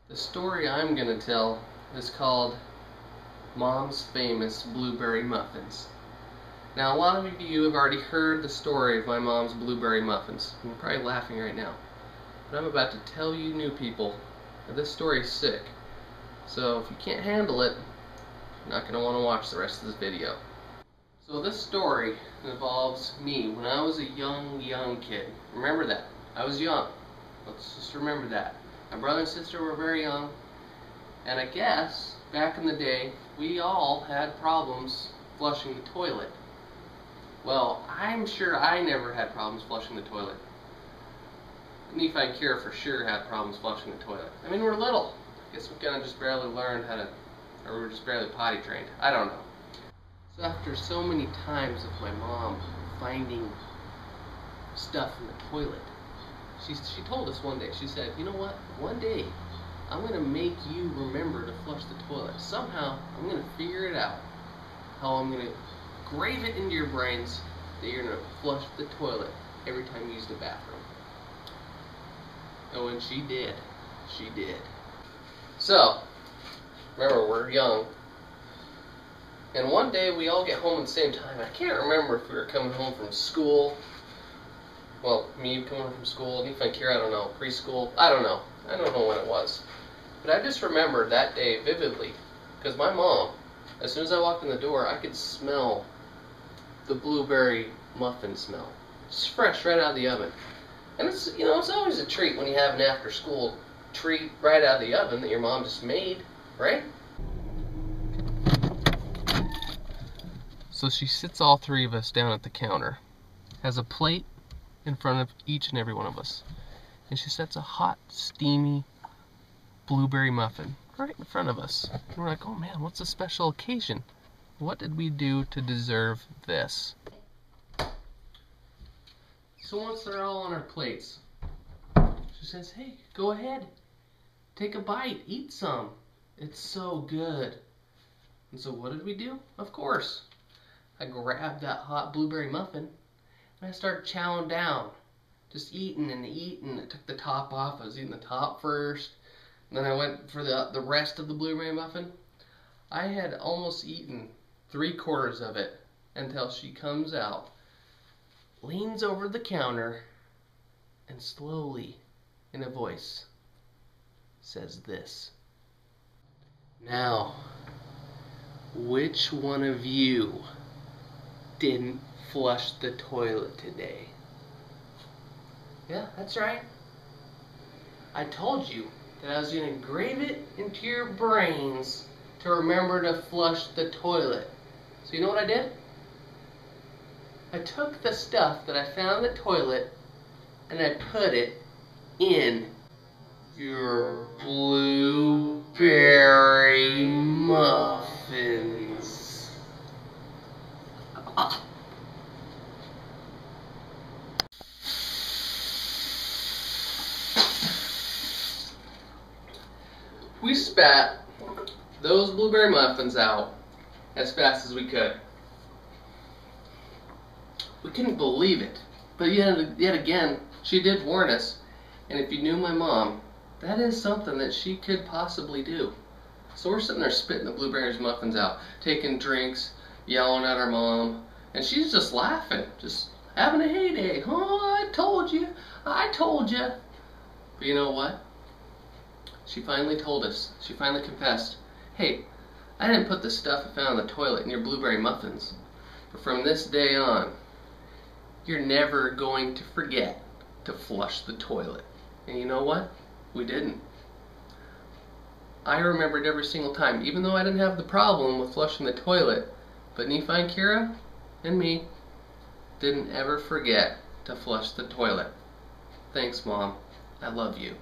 The story I'm going to tell is called Mom's Famous Blueberry Muffins. Now, a lot of you have already heard the story of my mom's blueberry muffins. You're probably laughing right now. But I'm about to tell you new people that this story is sick. So if you can't handle it, you're not going to want to watch the rest of this video. So this story involves me when I was a young kid. Remember that. I was young. Let's just remember that. My brother and sister were very young. And I guess, back in the day, we all had problems flushing the toilet. Well, I'm sure I never had problems flushing the toilet. Nephi and Kira for sure had problems flushing the toilet. I mean, we're little. I guess we kind of just barely learned how to, or we were just barely potty trained. I don't know. So after so many times of my mom finding stuff in the toilet, she told us one day, she said, you know what, one day I'm going to make you remember to flush the toilet. Somehow I'm going to figure it out, how I'm going to grave it into your brains that you're going to flush the toilet every time you use the bathroom. Oh, and she did. She did. So, remember, we're young. And one day we all get home at the same time. I can't remember if we were coming home from school. Well, me coming home from school, Nephi and Kira, I don't know, preschool, I don't know. I don't know when it was. But I just remember that day vividly. Because my mom, as soon as I walked in the door, I could smell the blueberry muffin smell. Just fresh right out of the oven. And it's, you know, it's always a treat when you have an after-school treat right out of the oven that your mom just made, right? So she sits all three of us down at the counter, has a plate in front of each and every one of us, and she sets a hot, steamy blueberry muffin right in front of us. And we're like, oh man, what's a special occasion? What did we do to deserve this? So once they're all on our plates, she says, hey, go ahead, take a bite, eat some. It's so good. And so what did we do? Of course, I grabbed that hot blueberry muffin and I started chowing down, just eating and eating. I took the top off. I was eating the top first, and then I went for the rest of the blueberry muffin. I had almost eaten 3/4 of it until she comes out, leans over the counter, and slowly, in a voice, says this. Now, which one of you didn't flush the toilet today? Yeah, that's right. I told you that I was going to engrave it into your brains to remember to flush the toilet. So you know what I did? I took the stuff that I found in the toilet and I put it in your blueberry muffins. We spat those blueberry muffins out as fast as we could. We couldn't believe it, but yet again, she did warn us, and if you knew my mom, that is something that she could possibly do. So we're sitting there spitting the blueberry muffins out, taking drinks, yelling at our mom, and she's just laughing, just having a heyday. Oh, I told you, I told you. But you know what? She finally told us, she finally confessed, hey, I didn't put the stuff I found in the toilet in your blueberry muffins, but from this day on, you're never going to forget to flush the toilet. And you know what? We didn't. I remembered every single time, even though I didn't have the problem with flushing the toilet, but Nephi and Kira and me didn't ever forget to flush the toilet. Thanks, Mom. I love you.